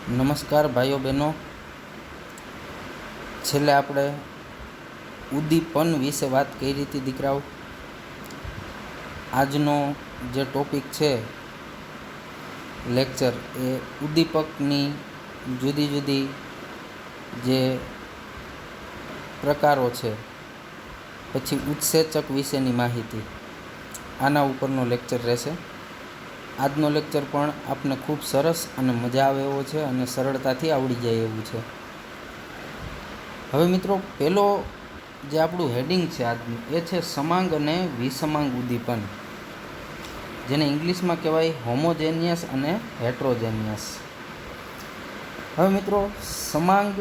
નમસ્કાર ભાઈઓ બહેનો, છેલ્લે આપણે ઉદ્દીપન વિશે વાત કરી હતી દીકરાઓ. આજનો જે ટોપિક છે લેક્ચર એ ઉદ્દીપકની જુદી જુદી જે પ્રકારો છે, પછી ઉત્સેચક વિશેની માહિતી, આના ઉપરનો લેક્ચર રહેશે. આજનો લેક્ચર પણ આપને ખૂબ સરસ અને મજા આવે એવો છે અને સરળતાથી આવડી જાય એવું છે. હવે મિત્રો, પહેલો જે આપણું હેડિંગ છે આજનું એ છે સમાંગ અને વિસમાંગ ઉદ્દીપન, જેને ઇંગ્લિશમાં કહેવાય હોમોજેનિયસ અને હેટ્રોજેનિયસ. હવે મિત્રો, સમાંગ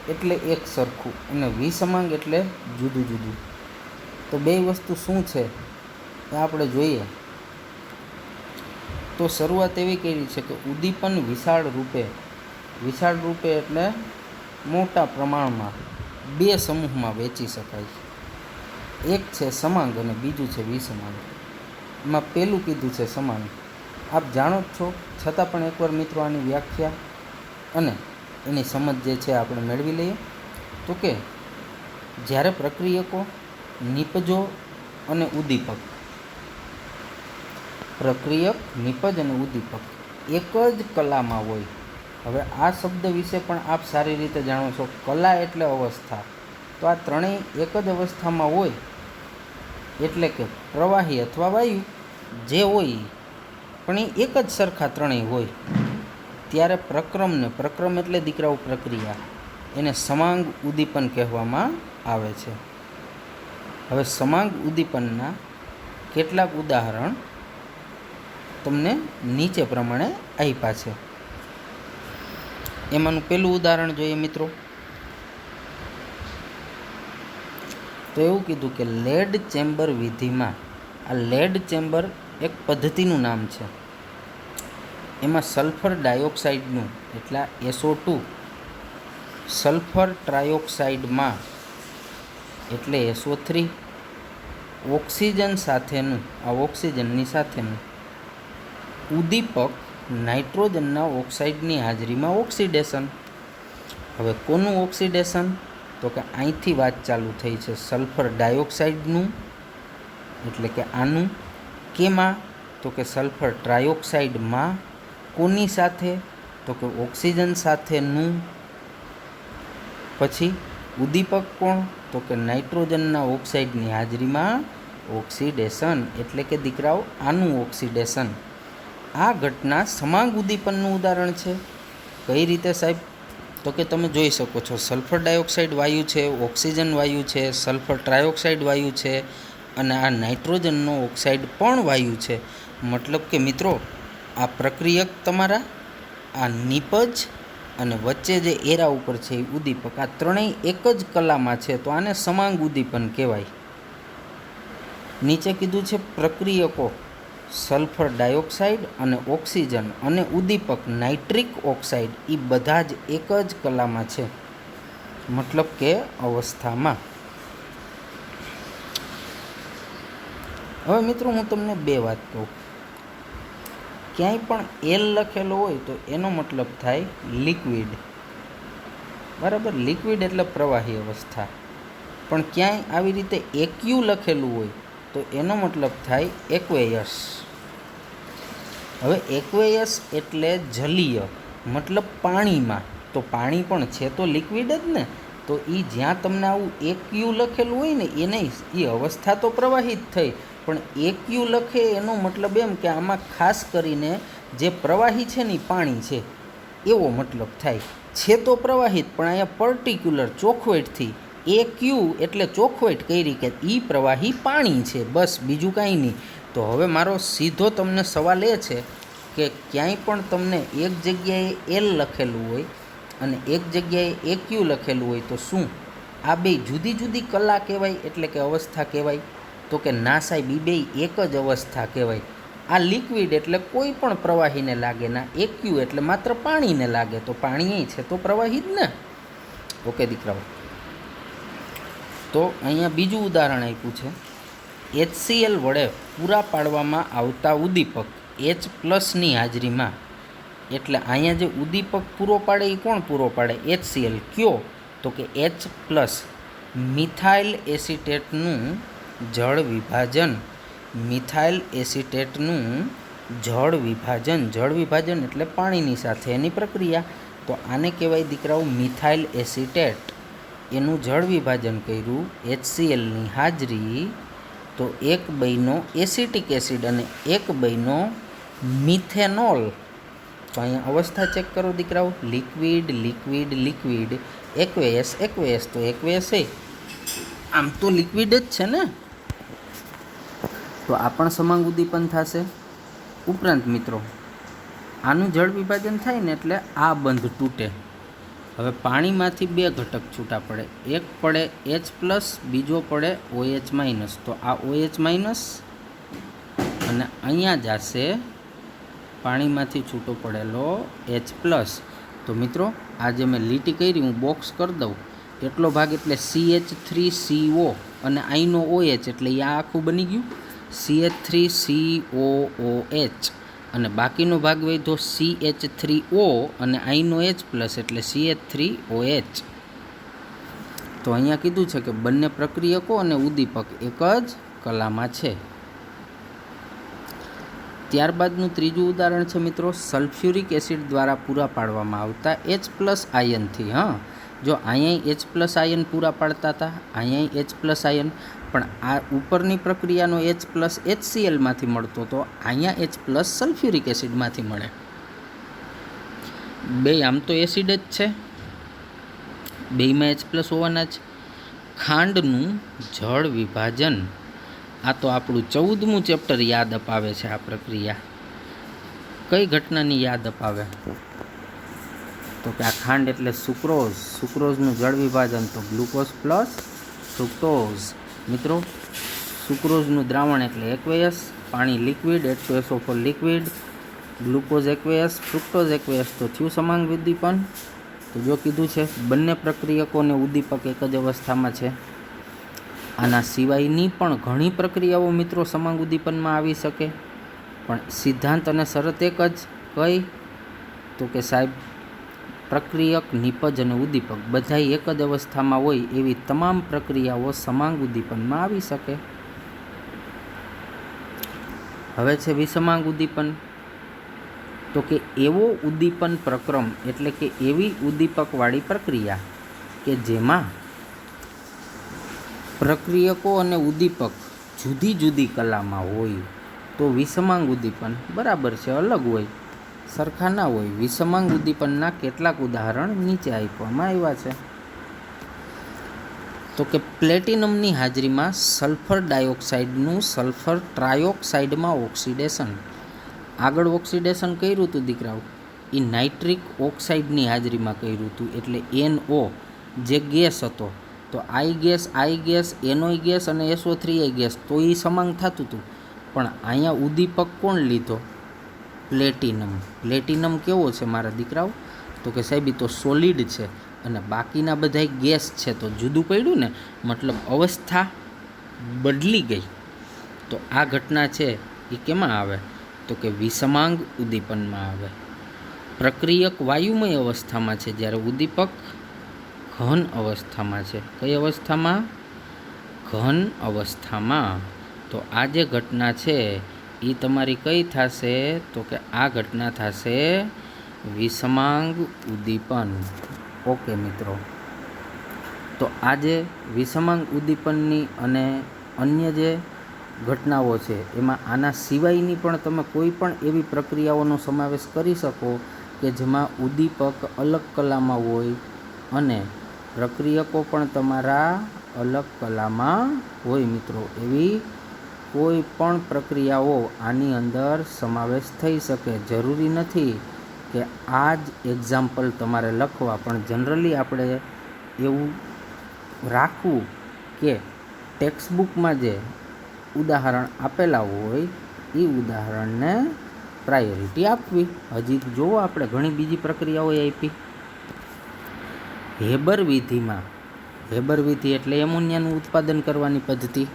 એટલે એક સરખું અને વિસમાંગ એટલે જુદું જુદું. તો બે વસ્તુ શું છે એ આપણે જોઈએ. તો શરૂઆત એવી કરી છે કે ઉદ્દીપન વિશાળ રૂપે એટલે મોટા પ્રમાણમાં બે સમૂહમાં વહેંચી શકાય. એક છે સમાંગ અને બીજું છે વિસમાંગ. એમાં પહેલું કીધું છે સમાંગ. આપ જાણો જ છો, છતાં પણ એકવાર મિત્રો આની વ્યાખ્યા અને એની સમજ જે છે આપણે મેળવી લઈએ. તો કે જ્યારે પ્રક્રિયકો, નિપજો અને ઉદ્દીપક, પ્રક્રિયક, નિપજ અને ઉદ્દીપક એક જ કલામાં હોય. હવે આ શબ્દ વિશે પણ આપ સારી રીતે જાણો છો. કલા એટલે અવસ્થા. તો આ ત્રણેય એક જ અવસ્થામાં હોય, એટલે કે પ્રવાહી અથવા વાયુ જે હોય પણ એ એક જ સરખા ત્રણેય હોય, ત્યારે પ્રક્રમ એટલે દીકરાઓ પ્રક્રિયા, એને સમાંગ ઉદ્દીપન કહેવામાં આવે છે. હવે સમાંગ ઉદ્દીપનના કેટલાક ઉદાહરણ તમને નીચે પ્રમાણે આપ્યા છે. એમાંનું પહેલું ઉદાહરણ જોઈએ મિત્રો. તો એવું કીધું કે લેડ ચેમ્બર વિધિમાં, આ લેડ ચેમ્બર એક પદ્ધતિનું નામ છે. એમાં સલ્ફર ડાયોક્સાઇડનું એટલે SO2, સલ્ફર ટ્રાયોક્સાઇડમાં એટલે SO3, ઓક્સિજન સાથેનું, આ ઓક્સિજનની સાથેનું ઉદ્દીપક નાઇટ્રોજનના ઓક્સાઇડની હાજરીમાં ઓક્સિડેશન. હવે કોનું ઓક્સિડેશન? તો કે અહીંથી વાત ચાલુ થઈ છે સલ્ફર ડાયોક્સાઇડનું, એટલે કે આનું. કેમાં? તો કે સલ્ફર ટ્રાયોક્સાઇડમાં. કોની સાથે? તો કે ઓક્સિજન સાથેનું. પછી ઉદ્દીપક કોણ? તો કે નાઇટ્રોજનના ઓક્સાઇડની હાજરીમાં ઓક્સિડેશન, એટલે કે દીકરાઓ આનું ઓક્સિડેશન. આ ઘટના સમાંગ ઉદ્દીપનનું ઉદાહરણ છે. કઈ રીતે સાહેબ? તો કે તમે જોઈ શકો છો, સલ્ફર ડાયોક્સાઇડ વાયુ છે, ઓક્સિજન વાયુ છે, સલ્ફર ટ્રાયોક્સાઇડ વાયુ છે અને આ નાઇટ્રોજનનો ઓક્સાઇડ પણ વાયુ છે. મતલબ કે મિત્રો, આ પ્રક્રિયક તમારા, આ નિપજ અને વચ્ચે જે એરા ઉપર છે એ ઉદ્દીપક, આ ત્રણેય એક જ કલામાં છે, તો આને સમાંગ ઉદ્દીપન કહેવાય. નીચે કીધું છે પ્રક્રિયકો સલ્ફર ડાયોક્સાઇડ અને ઓક્સિજન અને ઉદ્દીપક નાઇટ્રિક ઓક્સાઇડ એ બધા જ એક જ કલામાં છે, મતલબ કે અવસ્થામાં. હવે મિત્રો, હું તમને બે વાત કહું. ક્યાંય પણ એલ લખેલો હોય તો એનો મતલબ થાય લિક્વિડ, બરાબર? લિક્વિડ એટલે પ્રવાહી અવસ્થા. પણ ક્યાંય આવી રીતે એક્યુ લખેલું હોય તો એનો મતલબ થાય એક્વેયસ. હવે એક્વેયસ એટલે જલીય, મતલબ પાણીમાં. તો પાણી પણ છે તો લિક્વિડ જ ને. તો એ જ્યાં તમને આવું એક્યુ લખેલું હોય ને, એ નહીં, એ અવસ્થા તો પ્રવાહી જ થઈ. પણ એક્યુ લખે એનો મતલબ એમ કે આમાં ખાસ કરીને જે પ્રવાહી છે ને પાણી છે એવો મતલબ થાય. છે તો પ્રવાહી જ, પણ અહીંયા પર્ટિક્યુલર ચોખવટથી એક્યુ એટલે ચોખવટ કરી કે એ પ્રવાહી પાણી છે, બસ, બીજું કાંઈ નહીં. તો હવે મારો સીધો તમને સવાલ એ છે કે ક્યાંય પણ તમને એક જગ્યાએ એલ લખેલું હોય અને એક જગ્યાએ એક્યુ લખેલું હોય તો શું આ બે જુદી જુદી કલા કહેવાય, એટલે કે અવસ્થા કહેવાય? તો કે ના સાહેબ, એ બે એક જ અવસ્થા કહેવાય. આ લિક્વિડ એટલે કોઈ પણ પ્રવાહીને લાગે, ના એક્યુ એટલે માત્ર પાણીને લાગે. તો પાણી છે તો પ્રવાહી જ ને. ઓકે દીકરાઓ, તો અહીંયા બીજું ઉદાહરણ આપ્યું છે. HCl વડે પૂરા પાડવામાં આવતા ઉદ્દીપક H+ની હાજરીમાં એટલે અહીંયા જે ઉદ્દીપક પૂરો પાડે એ કોણ પૂરો પાડે? HCl. કયો? તો કે H+. મિથાઇલ એસિટેટનું જળ વિભાજન. મિથાઇલ એસિટેટનું જળ વિભાજન એટલે પાણીની સાથે એની પ્રક્રિયા. તો આને કહેવાય દીકરાઓ મિથાઇલ એસિટેટ. એનું જળ વિભાજન કર્યું HClની હાજરી. તો એક બન્યો એસિટિક એસિડ અને એક બન્યો મિથેનોલ. તો અહીંયા અવસ્થા ચેક કરો દીકરાઓ. Liquid liquid liquid, aqueous aqueous. તો એક્વેસ આમ તો લિક્વિડ જ છે ને, તો આ પણ સમાંગ ઉદ્દીપન થશે. ઉપરાંત મિત્રો આનું જળ વિભાજન થાય ને એટલે આ બંધ તૂટે. હવે પાણીમાંથી બે ઘટક છૂટા પડે, એક પડે H+, બીજો પડે OH-. તો આ OH- અને અહીંયા જશે પાણીમાંથી છૂટો પડેલો H+. તો મિત્રો આ જે મેં લીટી કરી હું બોક્સ કરી દઉં એટલો ભાગ એટલે CH3CO અને અહીંનો OH એટલે આ આખું બની ગયું CH3COOH અને બાકીનો ભાગ વધ્યો CH3O અને અહીંનો H+ એટલે CH3OH. તો અહીંયા કીધું છે કે બંને પ્રક્રિયકો અને ઉદ્દીપક એક જ કલામાં છે. ત્યારબાદનું ત્રીજું ઉદાહરણ છે મિત્રો સલ્ફ્યુરિક એસિડ દ્વારા પૂરા પાડવામાં આવતા H+ આયનથી. જો અહીંયા H+ આયન પૂરા પાડતા હતા, અહીંયા H+ આયન, પણ આ ઉપરની પ્રક્રિયાનો H+ HClમાંથી મળતો હતો, અહીંયા H+ સલ્ફ્યુરિક એસિડમાંથી મળે. બે આમ તો એસિડ જ છે, બેયમાં H+ હોવાના જ. ખાંડનું જળ વિભાજન. આ તો આપણું 14મું ચેપ્ટર યાદ અપાવે છે. આ પ્રક્રિયા કઈ ઘટનાની યાદ અપાવે? તો કે આ ખાંડ એટલે સુક્રોઝ. સુક્રોઝનું જળ વિભાજન તો ગ્લુકોઝ પ્લસ ફ્રુક્ટોઝ. મિત્રો સુક્રોઝનું દ્રાવણ એટલે એક્વેયસ, પાણી liquid, H2SO4 liquid, glucose aqueous, fructose aqueous. તો થયું સમાંગ ઉદ્દીપન. તો જો કીધું છે બંને પ્રક્રિયકો અને ઉદ્દીપક એક જ અવસ્થામાં છે. આના સિવાયની પણ ઘણી પ્રક્રિયાઓ મિત્રો સમાંગ ઉદ્દીપનમાં આવી શકે, પણ સિદ્ધાંત અને શરત એક જ. કઈ? તો કે સાહેબ પ્રક્રિયક, નિપજ અને ઉદ્દીપક બધાય એક જ અવસ્થામાં હોય એવી તમામ પ્રક્રિયાઓ સમાંગ ઉદ્દીપનમાં આવી શકે. હવે છે વિસમાંગ ઉદ્દીપન. તો કે એવો ઉદ્દીપન પ્રક્રમ એટલે કે એવી ઉદ્દીપકવાળી પ્રક્રિયા કે જેમાં પ્રક્રિયકો અને ઉદ્દીપક જુદી જુદી કલામાં હોય તો વિસમાંગ ઉદ્દીપન. બરાબર છે, અલગ હોય, સરખા ના હોય. વિસમાંગ ઉદ્દીપનના કેટલાક ઉદાહરણ નીચે આપવામાં આવ્યા છે. તો કે પ્લેટિનમની હાજરીમાં સલ્ફર ડાયોક્સાઇડનું સલ્ફર ટ્રાયોક્સાઇડમાં ઓક્સિડેશન. આગળ ઓક્સિડેશન કર્યું હતું દીકરાઓ, એ નાઇટ્રિક ઓક્સાઇડની હાજરીમાં કર્યું હતું, એટલે NO જે ગેસ હતો તો આઈ ગેસ એનોય ગેસ અને SO3 ગેસ, તો એ સમાંગ થતું હતું. પણ અહીંયા ઉદ્દીપક કોણ લીધો? પ્લેટિનમ. પ્લેટિનમ કેવો છે મારા દીકરાઓ? તો કે સાહેબ તો સોલિડ છે અને બાકીના બધા ગેસ છે, તો જુદું પડ્યું ને, મતલબ અવસ્થા બદલી ગઈ. તો આ ઘટના છે એ કેમાં આવે? તો કે વિસમાંગ ઉદ્દીપનમાં આવે. પ્રક્રિયક વાયુમય અવસ્થામાં છે જ્યારે ઉદ્દીપક ઘન અવસ્થામાં છે. કઈ અવસ્થામાં? ઘન અવસ્થામાં. તો આ જે ઘટના છે એ તમારી કઈ થશે? તો કે આ ઘટના થશે વિસમાંગ ઉદ્દીપન. ઓકે મિત્રો, તો આજે વિસમાંગ ઉદ્દીપનની અને અન્ય જે ઘટનાઓ છે એમાં આના સિવાયની પણ તમે કોઈ પણ એવી પ્રક્રિયાઓનો સમાવેશ કરી શકો કે જેમાં ઉદ્દીપક અલગ કલામાં હોય અને પ્રક્રિયકો પણ તમારા અલગ કલામાં હોય. મિત્રો એવી કોઈ પણ પ્રક્રિયાઓ આની અંદર સમાવેશ થઈ શકે. જરૂરી નથી કે આ જ એક્ઝામ્પલ તમારે લખવા, પણ જનરલી આપણે એવું રાખવું કે ટેક્સ્ટબુકમાં જે ઉદાહરણ આપેલા હોય એ ઉદાહરણને પ્રાયોરિટી આપવી. હજી જુઓ આપણે ઘણી બીજી પ્રક્રિયાઓ આપી. હેબર વિધિમાં, હેબર વિધિ એટલે એમોનિયાનું ઉત્પાદન કરવાની પદ્ધતિ.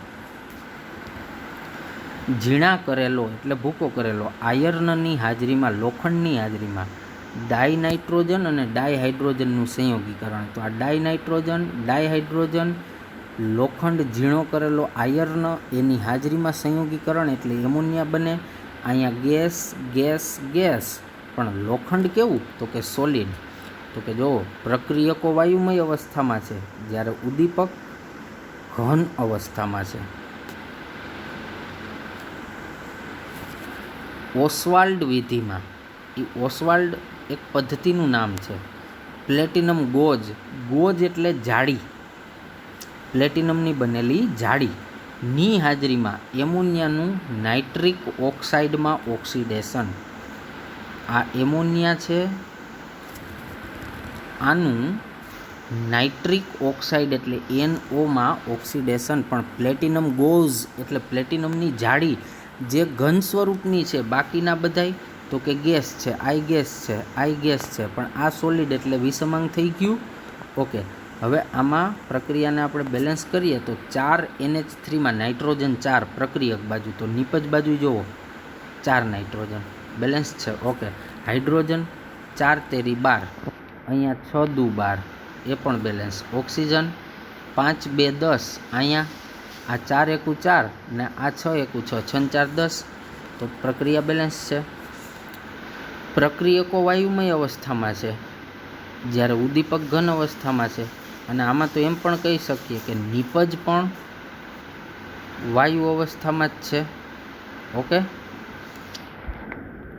ઝીણા કરેલો એટલે ભૂકો કરેલો આયર્નની હાજરીમાં, લોખંડની હાજરીમાં ડાયનાઇટ્રોજન અને ડાયહાઇડ્રોજનનું સંયોગીકરણ. તો આ ડાયનાઇટ્રોજન, ડાયહાઇડ્રોજન, લોખંડ ઝીણો કરેલો આયર્ન એની હાજરીમાં સંયોગીકરણ એટલે એમોનિયા બને. અહીંયા ગેસ ગેસ ગેસ, પણ લોખંડ કેવું તો કે સોલિડ. તો કે જો પ્રક્રિયકો વાયુમય અવસ્થામાં છે, જ્યારે ઉદ્દીપક ઘન અવસ્થામાં છે. ઓસ્વાલ્ડ વિધિમાં, એ ઓસ્વાલ્ડ એક પદ્ધતિનું નામ છે. પ્લેટિનમ ગોજ, ગોજ એટલે જાળી, પ્લેટિનમની બનેલી જાળી ની હાજરીમાં એમોનિયાનું નાઇટ્રિક ઓક્સાઇડમાં ઓક્સિડેશન. આ એમોનિયા છે, આનું નાઇટ્રિક ઓક્સાઇડ એટલે NOમાં ઓક્સિડેશન. પણ પ્લેટિનમ ગોઝ એટલે પ્લેટિનમની જાળી જે ઘન સ્વરૂપની છે, બાકીના બધાય તો કે ગેસ છે, આઈ ગેસ છે, આઈ ગેસ છે, પણ આ સોલિડ એટલે વિષમાંગ થઈ ગયું. ઓકે, હવે આમાં પ્રક્રિયાને આપણે બેલેન્સ કરીએ તો 4 NH3માં નાઇટ્રોજન 4 પ્રક્રિયક બાજુ, તો નિપજ બાજુ જુઓ 4 નાઇટ્રોજન બેલેન્સ છે. ઓકે, હાઇડ્રોજન 4 તેરી 12, અહીંયા 6 દુ 12, એ પણ બેલેન્સ. ઓક્સિજન 5 2 10, અહીંયા આ 4 એકુ 4 ને આ 6 એકુ 6, 6 4 10, તો પ્રક્રિયા બેલેન્સ છે. પ્રક્રિયકો વાયુમય અવસ્થામાં છે, જ્યારે ઉદ્દીપક ઘન અવસ્થામાં છે. અને આમાં તો એમ પણ કહી શકીએ કે નિપજ પણ વાયુ અવસ્થામાં જ છે. ઓકે,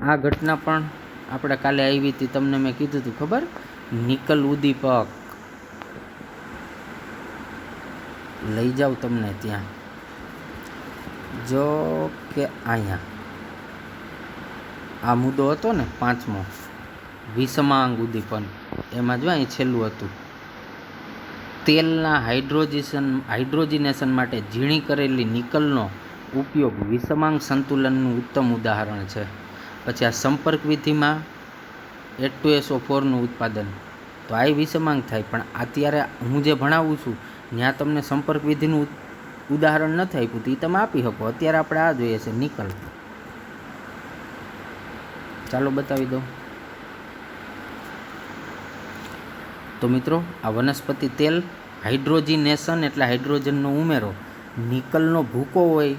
આ ઘટના પણ આપણે કાલે આવી હતી, તમને મેં કીધું હતું ખબર, નિકલ ઉદ્દીપક લઈ જાઉં તમને ત્યાં. જો કે અહીંયા આ મુદ્દો હતો ને 5મો, વિષમાંગ ઉદ્દીપન, એમાં જો અહીં છેલ્લું હતું, તેલના હાઇડ્રોજિનેશન માટે ઝીણી કરેલી નિકલનો ઉપયોગ વિષમાંગ સંતુલનનું ઉત્તમ ઉદાહરણ છે. પછી આ સંપર્ક વિધિમાં H2SO4નું ઉત્પાદન, તો આ વિષમાંગ થાય. પણ અત્યારે હું જે ભણાવું છું ત્યાં તમને સંપર્ક વિધિનું ઉદાહરણ નથી આપ્યું, તો એ તમે આપી શકો. અત્યારે આપણે આ જોઈએ છે નિકલ. ચાલો બતાવી દઉં. તો મિત્રો, આ વનસ્પતિ તેલ હાઇડ્રોજિનેશન એટલે હાઇડ્રોજનનો ઉમેરો, નિકલનો ભૂકો હોય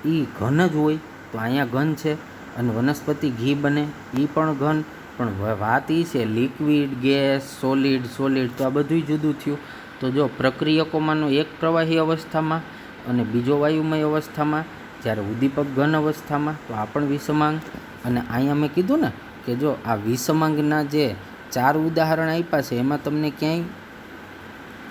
એ ઘન જ હોય, તો અહીંયા ઘન છે. અને વનસ્પતિ ઘી બને એ પણ ઘન. પણ વાત એ છે લિક્વિડ, ગેસ, સોલિડ, સોલિડ, તો આ બધું જુદું થયું. તો જો પ્રક્રિયકોમાંનો એક પ્રવાહી અવસ્થામાં અને બીજો વાયુમય અવસ્થામાં, જ્યારે ઉદ્દીપક ઘન અવસ્થામાં, તો આ પણ વિષમાંગ. અને અહીંયા મેં કીધું ને કે જો આ વિષમાંગના જે 4 ઉદાહરણ આપ્યા છે, એમાં તમને ક્યાંય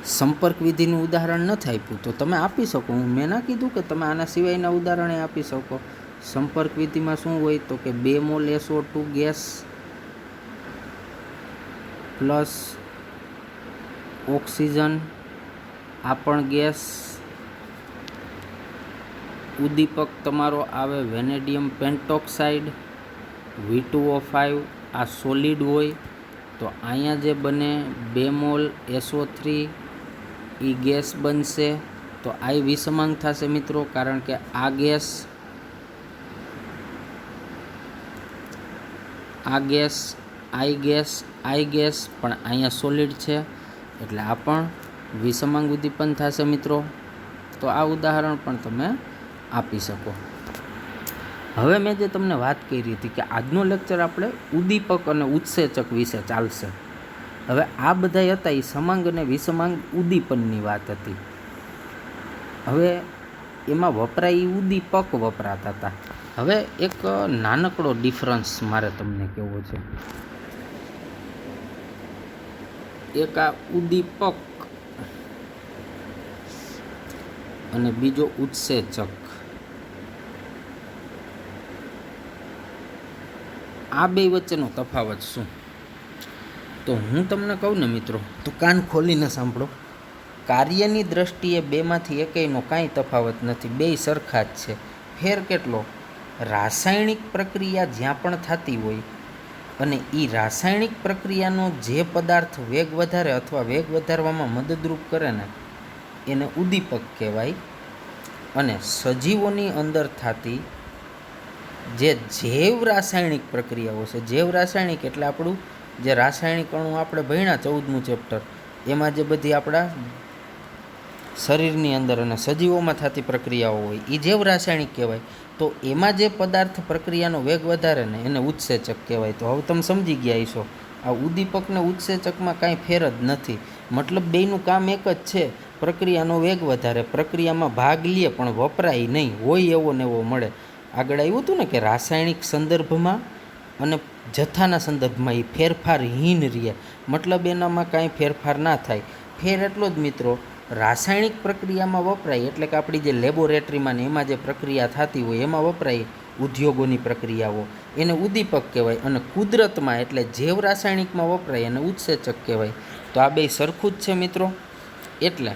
સંપર્ક વિધિનું ઉદાહરણ નથી આપ્યું, તો તમે આપી શકો. હું મેં ના કીધું કે તમે આના સિવાયના ઉદાહરણે આપી શકો. સંપર્ક વિધિમાં શું હોય તો કે 2 mall SO2 gas plus oxygen, આ પણ ગેસ. ઉદ્દીપક તમારો આવે વેનેડિયમ પેન્ટોક્સાઇડ V2O5, આ સોલિડ હોય. તો અહીંયા જે બને 2 મોલ SO3 એ ગેસ બનશે, તો આ વિષમાંગ થશે મિત્રો, કારણ કે આ ગેસ, આ gas, I guess, I guess, પણ અહીંયા સોલિડ છે, એટલે આ પણ વિષમાંગ ઉદ્દીપન થશે મિત્રો. તો આ ઉદાહરણ પણ તમે આપી શકો. હવે મેં જે તમને વાત કરી હતી કે આજનો લેક્ચર આપણે ઉદ્દીપક અને ઉત્સેચક વિશે ચાલશે. હવે આ બધા હતા એ સમાંગ અને વિષમાંગ ઉદ્દીપનની વાત હતી. હવે એમાં વપરાય એ ઉદ્દીપક વપરાતા હતા. હવે એક નાનકડો ડિફરન્સ મારે તમને કહેવો છે. એક આ ઉદ્દીપક અને બીજો ઉત્સેચક. આ બે વચ્ચેનો તફાવત શું? તો હું તમને કહું ને મિત્રો, તો કાન ખોલીને સાંભળો. કાર્યની દ્રષ્ટિએ બેમાંથી એકેયનો કાંઈ તફાવત નથી, બેય સરખા જ છે. ફેર કેટલો? રાસાયણિક પ્રક્રિયા જ્યાં પણ થતી હોય અને એ રાસાયણિક પ્રક્રિયાનો જે પદાર્થ વેગ વધારે અથવા વેગ વધારવામાં મદદરૂપ કરે ને એને ઉદ્દીપક કહેવાય. અને સજીવોની અંદર થતી જે જૈવ રાસાયણિક પ્રક્રિયાઓ છે, જૈવ રાસાયણિક એટલે આપણું જે રાસાયણિક અણુ આપણે ભણ્યા 14મું ચેપ્ટર, એમાં જે બધી આપણા શરીરની અંદર અને સજીવોમાં થતી પ્રક્રિયાઓ હોય એ જૈવ રાસાયણિક કહેવાય. તો એમાં જે પદાર્થ પ્રક્રિયાનો વેગ વધારે ને એને ઉત્સેચક કહેવાય. તો હવે તમે સમજી ગયા હશો, આ ઉદ્દીપક ને ઉત્સેચકમાં કાંઈ ફેર જ નથી. મતલબ બેયનું કામ એક જ છે, પ્રક્રિયાનો વેગ વધારે, પ્રક્રિયામાં ભાગ લે પણ વપરાય નહીં, હોય એવો ને એવો મળે. આગળ આવ્યું હતું ને કે રાસાયણિક સંદર્ભમાં અને જથ્થાના સંદર્ભમાં એ ફેરફારહીન રહે, મતલબ એનામાં કાંઈ ફેરફાર ના થાય. ફેર એટલો જ મિત્રો, રાસાયણિક પ્રક્રિયામાં વપરાય એટલે કે આપણી જે લેબોરેટરીમાં ને એમાં જે પ્રક્રિયા થતી હોય એમાં વપરાય ઉદ્યોગોની પ્રક્રિયાઓ, એને ઉદ્દીપક કહેવાય. અને કુદરતમાં એટલે જૈવ રાસાયણિકમાં વપરાય એને ઉત્સેચક કહેવાય. તો આ બે સરખું જ છે મિત્રો. એટલે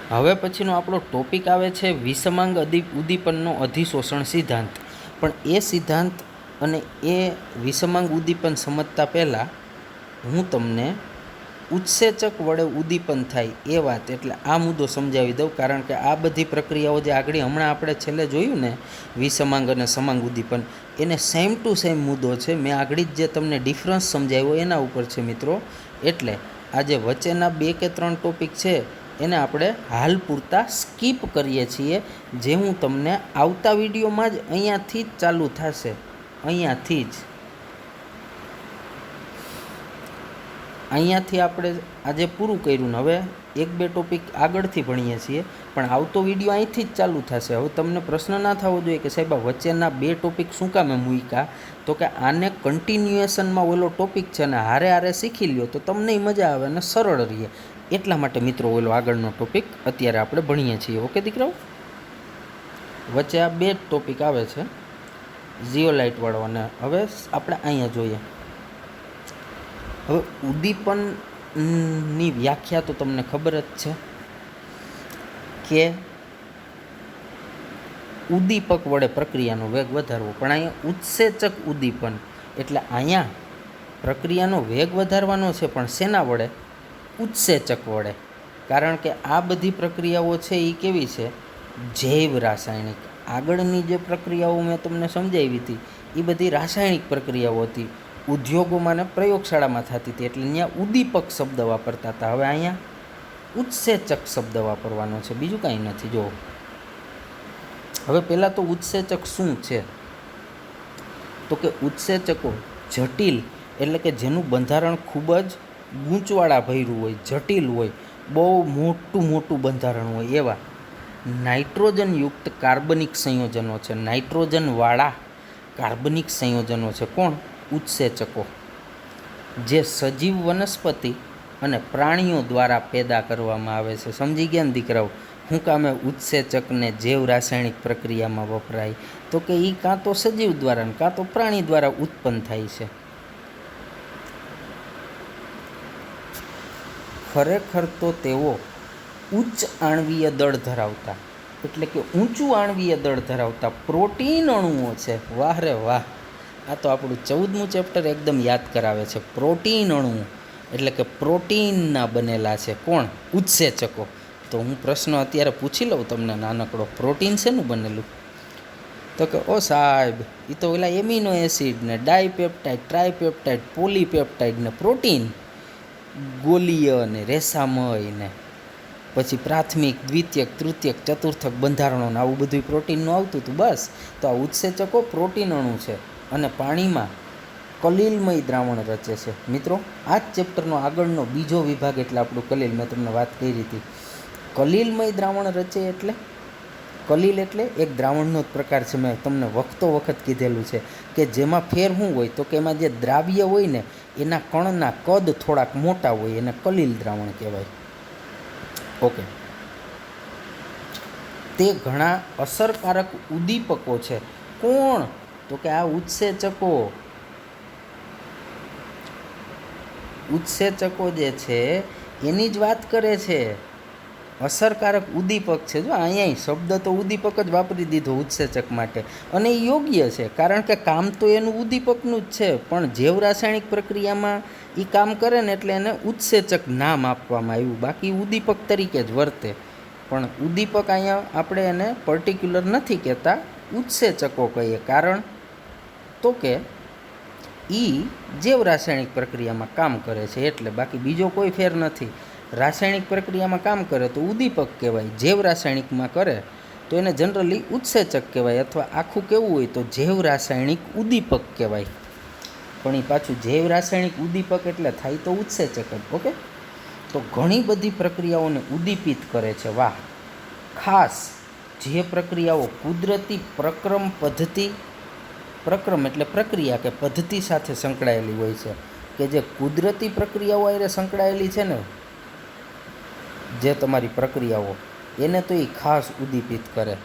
હવે પછીનો આપણો ટોપિક આવે છે વિષમાંગ ઉદ્દીપનનો અધિશોષણ સિદ્ધાંત. પણ એ સિદ્ધાંત અને એ વિષમાંગ ઉદ્દીપન સમજતા પહેલાં હું તમને ઉત્સેચક વડે ઉદ્દીપન થાય એ વાત એટલે આ મુદ્દો સમજાવી દઉં. કારણ કે આ બધી પ્રક્રિયાઓ જે આગળ હમણાં આપણે છેલ્લે જોયું ને વિષમાંગ અને સમાંગ ઉદ્દીપન, એને સેમ ટુ સેમ મુદ્દો છે. મેં આગળ જ જે તમને ડિફરન્સ સમજાવ્યો એના ઉપર છે મિત્રો. એટલે આ જે વચ્ચેના 2 કે 3 ટોપિક છે એને આપણે હાલ પૂરતા સ્કીપ કરીએ છીએ, જે હું તમને આવતા વિડીયોમાં જ અહીંયાથી જ ચાલુ થશે, અહીંયાથી આપણે આજે પૂરું કર્યું ને હવે 1-2 ટોપિક આગળથી ભણીએ છીએ, પણ આવતો વિડીયો અહીંથી જ ચાલુ થશે. હવે તમને પ્રશ્ન ના થવો જોઈએ કે સાહેબ વચ્ચેના 2 ટોપિક શું કામે મૂક્યા, તો કે આને કન્ટિન્યુએશનમાં ઓલો ટોપિક છે ને હારે હારે શીખી લ્યો તો તમને મજા આવે અને સરળ રહે. એટલા માટે મિત્રો ઓલો આગળનો ટોપિક અત્યારે આપણે ભણીએ છીએ. ઓકે દીકરાઓ, વચ્ચે આ 2 ટોપિક આવે છે ઝીઓલાઇટવાળો, અને હવે આપણે અહીંયા જોઈએ. હવે ઉદ્દીપનની વ્યાખ્યા તો તમને ખબર જ છે કે ઉદ્દીપક વડે પ્રક્રિયાનો વેગ વધારવો. પણ અહીંયા ઉત્સેચક ઉદ્દીપન એટલે અહીંયા પ્રક્રિયાનો વેગ વધારવાનો છે, પણ શેના વડે? ઉત્સેચક વડે. કારણ કે આ બધી પ્રક્રિયાઓ છે એ કેવી છે? જૈવ રાસાયણિક. આગળની જે પ્રક્રિયાઓ મેં તમને સમજાવી હતી એ બધી રાસાયણિક પ્રક્રિયાઓ હતી, ઉદ્યોગોમાં ને પ્રયોગશાળામાં થતી હતી, એટલે અહીંયા ઉદ્દીપક શબ્દ વાપરતા હતા. હવે અહીંયા ઉત્સેચક શબ્દ વાપરવાનો છે, બીજું કાંઈ નથી. જો હવે પહેલાં તો ઉત્સેચક શું છે? તો કે ઉત્સેચકો જટિલ એટલે કે જેનું બંધારણ ખૂબ જ ગૂંચવાળા ભર્યું હોય, જટિલ હોય, બહુ મોટું બંધારણ હોય એવા નાઇટ્રોજનયુક્ત કાર્બનિક સંયોજનો છે. નાઇટ્રોજનવાળા કાર્બનિક સંયોજનો છે. કોણ? ઉત્સેચકો. જે સજીવ વનસ્પતિ અને પ્રાણીઓ દ્વારા પેદા કરવામાં આવે છે. સમજી ગયા ને દીકરાઓ? શું કામે ઉત્સેચકને જૈવ રાસાયણિક પ્રક્રિયામાં વપરાય? તો કે એ કાં તો સજીવ દ્વારા ને કાં તો પ્રાણી દ્વારા ઉત્પન્ન થાય છે. ખરેખર તો તેઓ ઉચ્ચ આણ્વીય દળ ધરાવતા એટલે કે ઊંચું આણ્વીય દળ ધરાવતા પ્રોટીન અણુઓ છે. વાહ રે વાહ, આ તો આપણું 14મું ચેપ્ટર એકદમ યાદ કરાવે છે. પ્રોટીન અણુઓ એટલે કે પ્રોટીનના બનેલા છે. કોણ? ઉત્સેચકો. તો હું પ્રશ્ન અત્યારે પૂછી લઉં તમને નાનકડો, પ્રોટીન શેનું બનેલું? તો કે ઓ સાહેબ એ તો ઓલા એમિનો એસિડ ને ડાયપેપ્ટાઇડ, ટ્રાયપેપ્ટાઇડ, પોલીપેપ્ટાઇડ ને પ્રોટીન, ગોલીય ને રેસામય ને પછી પ્રાથમિક, દ્વિતીયક, તૃતીયક, ચતુર્થક બંધારણો ને આવું બધું પ્રોટીનનું આવતું હતું. બસ, તો આ ઉત્સેચકો પ્રોટીન અણુ છે અને પાણીમાં કલીલમય દ્રાવણ રચે છે. મિત્રો આ જ ચેપ્ટરનો આગળનો બીજો વિભાગ એટલે આપણું કલીલ, મેં તમને વાત કરી હતી. કલીલમય દ્રાવણ રચે એટલે કલીલ એટલે એક દ્રાવણનો જ પ્રકાર છે. મેં તમને વખત કીધેલું છે કે જેમાં ફેર શું હોય તો કે એમાં જે દ્રાવ્ય હોય ને એના કણના કદ થોડાક મોટા હોય, એને કલીલ દ્રાવણ કહેવાય. ઓકે, તે ઘણા અસરકારક ઉદ્દીપકો છે. કોણ? તો કે આ ઉત્સેચકો. ઉત્સેચકો જે છે એની જ વાત કરે છે. અસરકારક ઉદ્દીપક છે. જો અહીંયા શબ્દ તો ઉદ્દીપક જ વાપરી દીધો ઉત્સેચક માટે, અને એ યોગ્ય છે કારણ કે કામ તો એનું ઉદ્દીપકનું જ છે. પણ જૈવ રાસાયણિક પ્રક્રિયામાં એ કામ કરે ને એટલે એને ઉત્સેચક નામ આપવામાં આવ્યું, બાકી ઉદ્દીપક તરીકે જ વર્તે. પણ ઉદ્દીપક અહીંયા આપણે એને પર્ટિક્યુલર નથી કહેતા, ઉત્સેચકો કહીએ. કારણ તો કે એ જૈવ રાસાયણિક પ્રક્રિયામાં કામ કરે છે એટલે, બાકી બીજો કોઈ ફેર નથી. રાસાયણિક પ્રક્રિયામાં કામ કરે તો ઉદ્દીપક કહેવાય, જૈવ રાસાયણિકમાં કરે તો એને જનરલી ઉત્સેચક કહેવાય, અથવા આખું કેવું હોય તો જૈવ રાસાયણિક ઉદ્દીપક કહેવાય. પણ એ પાછું જૈવ રાસાયણિક ઉદ્દીપક એટલે થાય તો ઉત્સેચક જ. ઓકે, તો ઘણી બધી પ્રક્રિયાઓને ઉદ્દીપિત કરે છે. વાહ! ખાસ જે પ્રક્રિયાઓ કુદરતી પ્રક્રમ પદ્ધતિ, પ્રક્રમ એટલે પ્રક્રિયા કે પદ્ધતિ સાથે સંકળાયેલી હોય છે, કે જે કુદરતી પ્રક્રિયાઓ આરે સંકળાયેલી છે ને, જે તમારી પ્રક્રિયાઓ, એને તો એ ખાસ ઉદ્દીપિત કરે.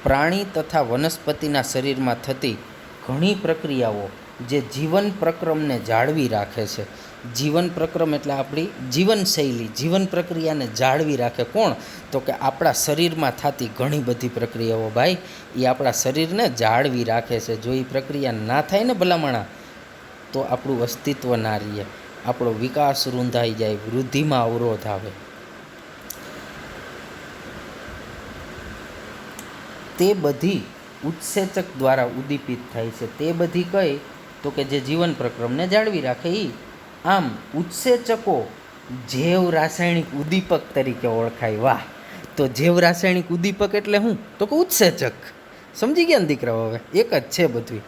પ્રાણી તથા વનસ્પતિના શરીરમાં થતી ઘણી પ્રક્રિયાઓ જે જીવન પ્રક્રમને જાળવી રાખે છે. જીવન પ્રક્રમ એટલે આપણી જીવનશૈલી, જીવન પ્રક્રિયાને જાળવી રાખે. કોણ? તો કે આપણા શરીરમાં થતી ઘણી બધી પ્રક્રિયાઓ ભાઈ, એ આપણા શરીરને જાળવી રાખે છે. જો એ પ્રક્રિયા ના થાય ને ભલામણા, તો આપણું અસ્તિત્વ ના રહે, આપણો વિકાસ રૂંધાઈ જાય, વૃદ્ધિમાં અવરોધ આવે. તે બધી ઉત્સેચક દ્વારા ઉદ્દીપિત થાય છે. તે બધી કઈ? તો કે જે જીવન પ્રક્રમને જાળવી રાખે એ. આમ ઉત્સેચકો જૈવ રાસાયણિક ઉદ્દીપક તરીકે ઓળખાય. વાહ! તો જૈવ રાસાયણિક ઉદ્દીપક એટલે શું? તો કે ઉત્સેચક. સમજી ગયા ને દીકરાઓ? હવે એક જ છે બધું.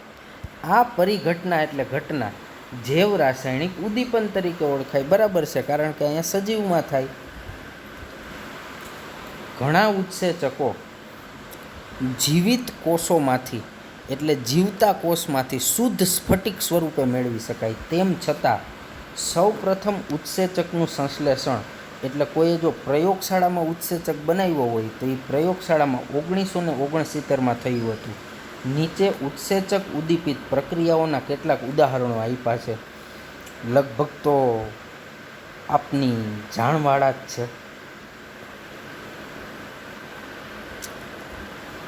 આ પરિઘટના એટલે ઘટના જૈવ રાસાયણિક ઉદ્દીપન તરીકે ઓળખાય. બરાબર છે, કારણ કે અહીંયા સજીવમાં થાય. ઘણા ઉત્સેચકો જીવિત કોષોમાંથી એટલે જીવતા કોષમાંથી શુદ્ધ સ્ફટિક સ્વરૂપે મેળવી શકાય. તેમ છતાં સૌ પ્રથમ ઉત્સેચકનું સંશ્લેષણ એટલે કોઈએ જો પ્રયોગશાળામાં ઉત્સેચક બનાવ્યો હોય તો એ પ્રયોગશાળામાં 1969માં થયું હતું. નીચે ઉત્સેચક ઉદ્દીપિત પ્રક્રિયાઓના કેટલાક ઉદાહરણો આપ્યા છે. લગભગ તો આપની જાણવાળા જ છે.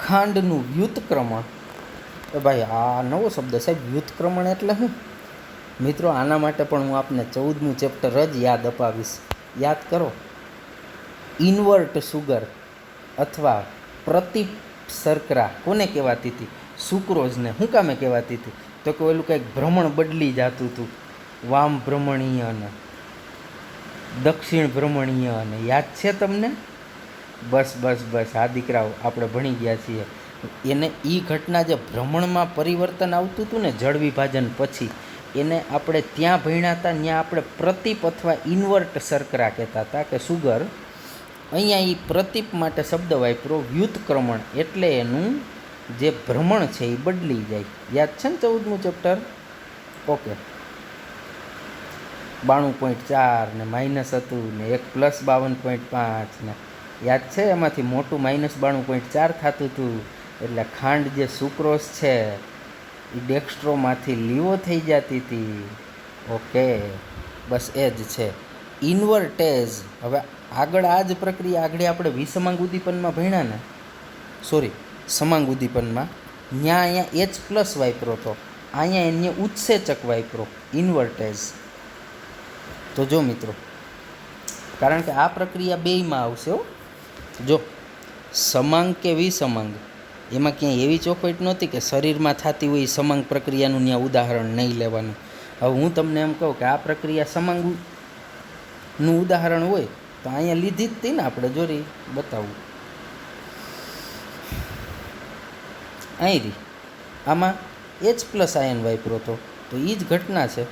ખાંડનું વ્યુત્ક્રમણ. ભાઈ આ નવો શબ્દ સાહેબ, વ્યુત્ક્રમણ એટલે શું? મિત્રો આના માટે પણ હું આપને 14મું ચેપ્ટર જ યાદ અપાવીશ. યાદ કરો. ઇન્વર્ટ સુગર અથવા પ્રતિપ શર્કરા કોને કહેવાતી હતી? સુક્રોઝને. શું કામે કહેવાતી હતી? તો કે ઓલું કંઈક ભ્રમણ બદલી જતું હતું, વામ ભ્રમણીય અને દક્ષિણ ભ્રમણીય અને. યાદ છે તમને? બસ બસ બસ, આ દીકરાઓ આપણે ભણી ગયા છીએ. એને એ ઘટના જે ભ્રમણમાં પરિવર્તન આવતું હતું ને જળ વિભાજન પછી, એને આપણે ત્યાં ભણ્યા હતા. ત્યાં આપણે પ્રતિપ અથવા ઇન્વર્ટ શર્કરા કહેતા હતા કે સુગર. અહીંયા એ પ્રતિપ માટે શબ્દ વાપરો વ્યુત્ક્રમણ, એટલે એનું જે ભ્રમણ છે એ બદલી જાય. યાદ છે ને 14મું ચેપ્ટર? ઓકે. 92.4 ને માઇનસ હતું ને એક પ્લસ 52.5 ને યાદ છે? એમાંથી મોટું -92.4 થતું હતું. એટલે ખાંડ જે સુક્રોઝ છે એ ડેક્સ્ટ્રોમાંથી લીવો થઈ જતી હતી. ઓકે, બસ એ જ છે ઇન્વર્ટેજ. હવે આગળ આ જ પ્રક્રિયા આગળ આપણે વિસમાંગ ઉદ્દીપનમાં ભણ્યા ને, સોરી સમાંગ ઉદ્દીપનમાં, ત્યાં અહીંયા H+ વાપરો તો અહીંયા એને ઉત્સેચક વાપરો ઇન્વર્ટેજ. તો જો મિત્રો, કારણ કે આ પ્રક્રિયા બેયમાં આવશે હો. જો સમાંગ કે વિસમાંગ, એમાં ક્યાંય એવી ચોખવટ નહોતી કે શરીરમાં થતી હોય સમાંગ પ્રક્રિયાનું ત્યાં ઉદાહરણ નહીં લેવાનું. હવે હું તમને એમ કહું કે આ પ્રક્રિયા સમાંગનું ઉદાહરણ હોય તો અહીંયા લીધી જ હતી ને આપણે. જોરી બતાવું અહીં રી, આમાં H+ આયન વાપરો તો એ જ ઘટના છે.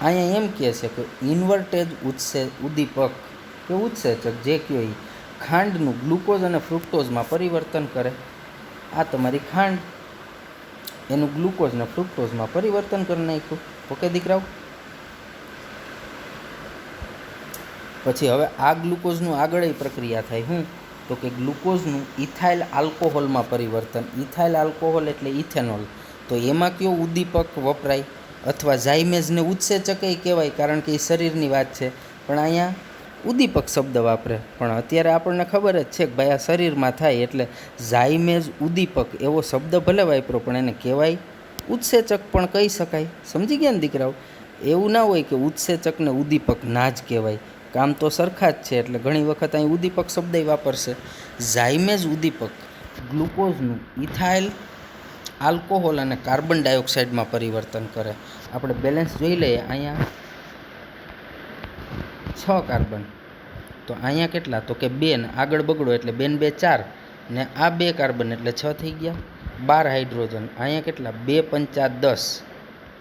અહીંયા એમ કહે છે કે ઇન્વર્ટેજ ઉદ્દીપક કે ઉત્સેચક જે કયો એ ખાંડનું ગ્લુકોઝ અને ફ્રુક્ટોઝમાં પરિવર્તન કરે. આ તમારી ખાંડ, એનું ગ્લુકોઝ ને ફ્રુક્ટોઝમાં પરિવર્તન કરી નાખ્યું. ઓકે દીકરાઓ? પછી હવે આ ગ્લુકોઝનું આગળ પ્રક્રિયા થાય. શું? તો કે ગ્લુકોઝનું ઇથાઇલ આલ્કોહોલમાં પરિવર્તન. ઇથાઇલ આલ્કોહોલ એટલે ઇથેનોલ. તો એમાં કયો ઉદ્દીપક વપરાય? અથવા ઝાયમેઝને ઉત્સેચક કહેવાય, કારણ કે એ શરીરની વાત છે. પણ અહીંયા ઉદ્દીપક શબ્દ વાપરે. પણ અત્યારે આપણને ખબર જ છે કે ભાઈ આ શરીરમાં થાય એટલે ઝાયમેઝ ઉદ્દીપક એવો શબ્દ ભલે વાપરો, પણ એને કહેવાય ઉત્સેચક પણ કહી શકાય. સમજી ગયા ને દીકરાઓ? એવું ના હોય કે ઉત્સેચકને ઉદ્દીપક ના જ કહેવાય, કામ તો સરખા જ છે, એટલે ઘણી વખત અહીં ઉદ્દીપક શબ્દ વાપરશે. ઝાયમેઝ ઉદ્દીપક ગ્લુકોઝનું ઇથાઇલ આલ્કોહોલ અને કાર્બન ડાયોક્સાઇડમાં પરિવર્તન કરે. આપણે બેલેન્સ જોઈ લઈએ. અહીંયા 6 કાર્બન, તો અહીંયા કેટલા? તો કે 2 ને આગળ બગડો એટલે 2 ને 2 4 ને આ 2 કાર્બન એટલે 6 થઈ ગયા. 12 હાઇડ્રોજન, અહીંયા કેટલા? 2 પંચા 10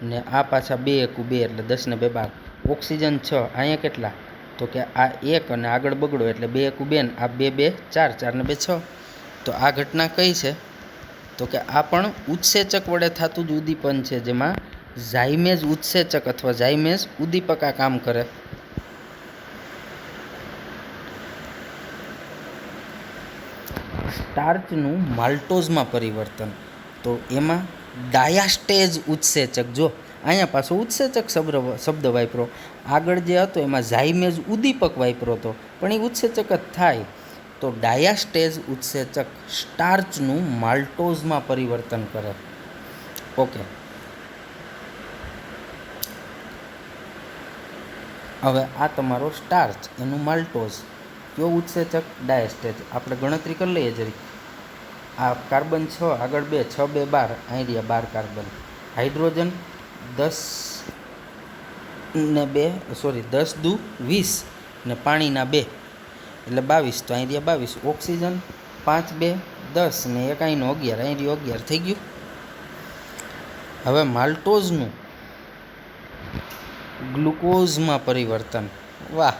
ને આ પાછા 2 એકુ 2 એટલે 10 ને 2 12. ઓક્સિજન 6, અહીંયા કેટલા? તો કે આ 1 અને આગળ બગડો એટલે 2 એકુ 2 ને આ 2 2 4 4 ને 2 6. તો આ ઘટના કઈ છે? તો કે આ પણ ઉત્સેચક વડે થતું જ ઉદ્દીપન છે, જેમાં ઝાયમેઝ ઉત્સેચક અથવા ઝાયમેઝ ઉદ્દીપક આ કામ કરે. સ્ટાર્ચનું માલ્ટોઝમાં પરિવર્તન, તો એમાં ડાયાસ્ટેજ ઉત્સેચક. જો અહીંયા પાછો ઉત્સેચક શબ્દ વાપરો, આગળ જે હતો એમાં ઝાયમેઝ ઉદ્દીપક વાપરો હતો, પણ એ ઉત્સેચક જ થાય. તો ડાયાસ્ટેજ ઉત્સેચક સ્ટાર્ચનું માલ્ટોઝમાં પરિવર્તન કરે. ઓકે, હવે આ તમારો સ્ટાર્ચ, એનું માલ્ટોઝ. કયો ઉત્સેચક? ડાયાસ્ટેજ. આપણે ગણતરી કરી લઈએ જરી. આ કાર્બન 6, આગળ 2, 6 2 12, અહીં રહ્યા 12 કાર્બન. હાઇડ્રોજન 10 ને 2 સોરી 10 દુ 20 ને પાણીના 2 એટલે 22, તો અહીં રહ્યા 22. ઓક્સિજન 5 2 10 ને એક અહીંનો 11, અહીં રહ્યો 11 થઈ ગયું. હવે માલ્ટોઝનું ગ્લુકોઝમાં પરિવર્તન. વાહ,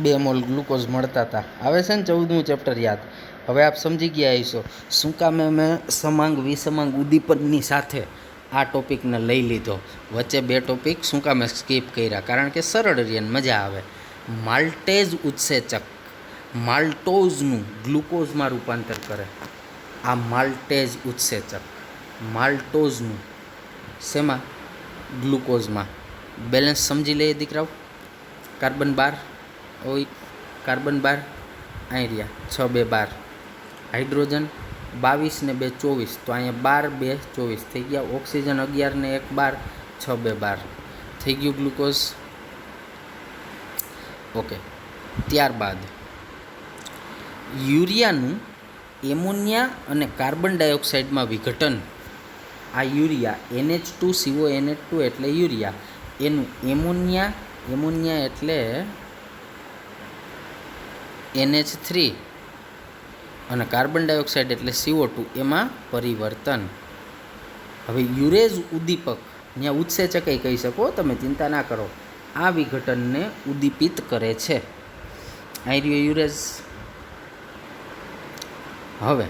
2 મોલ ગ્લુકોઝ મળતા હતા. આવે છે ને 14મું ચેપ્ટર યાદ. હવે આપ સમજી ગયા હશો શું કામે મેં સમાંગ વિસમાંગ ઉદ્દીપનની સાથે આ ટોપિકને લઈ લીધો. વચ્ચે 2 ટોપિક શું કામે સ્કીપ કર્યા? કારણ કે સરળ રીને મજા આવે. માલ્ટેઝ ઉત્સેચક માલ્ટોઝનું ગ્લુકોઝમાં રૂપાંતર કરે. આ માલ્ટેઝ ઉત્સેચક માલ્ટોઝનું શેમાં? ગ્લુકોઝમાં. બેલેન્સ સમજી લઈએ દીકરાઓ. કાર્બન 12 ઓય કાર્બન 12 અહીં રહ્યા 6 2 12. હાઇડ્રોજન 22 ને 2 24, તો અહીંયા 12 2 24 થઈ ગયા. ઓક્સિજન 11 ને 1 12, 6 2 12 થઈ ગયું ગ્લુકોઝ. ઓકે, ત્યારબાદ યુરિયાનું એમોનિયા અને કાર્બન ડાયોક્સાઇડમાં વિઘટન. આ યુરિયા NH2CONH2 એટલે યુરિયા, એનું એમોનિયા એટલે NH3 અને કાર્બન ડાયોક્સાઇડ એટલે CO2, એમાં પરિવર્તન. હવે યુરેઝ ઉદ્દીપક, ત્યાં ઉત્સેચક કહી શકો, તમે ચિંતા ના કરો. આ વિઘટનને ઉદ્દીપિત કરે છે. અહીં રહ્યો યુરેઝ. હવે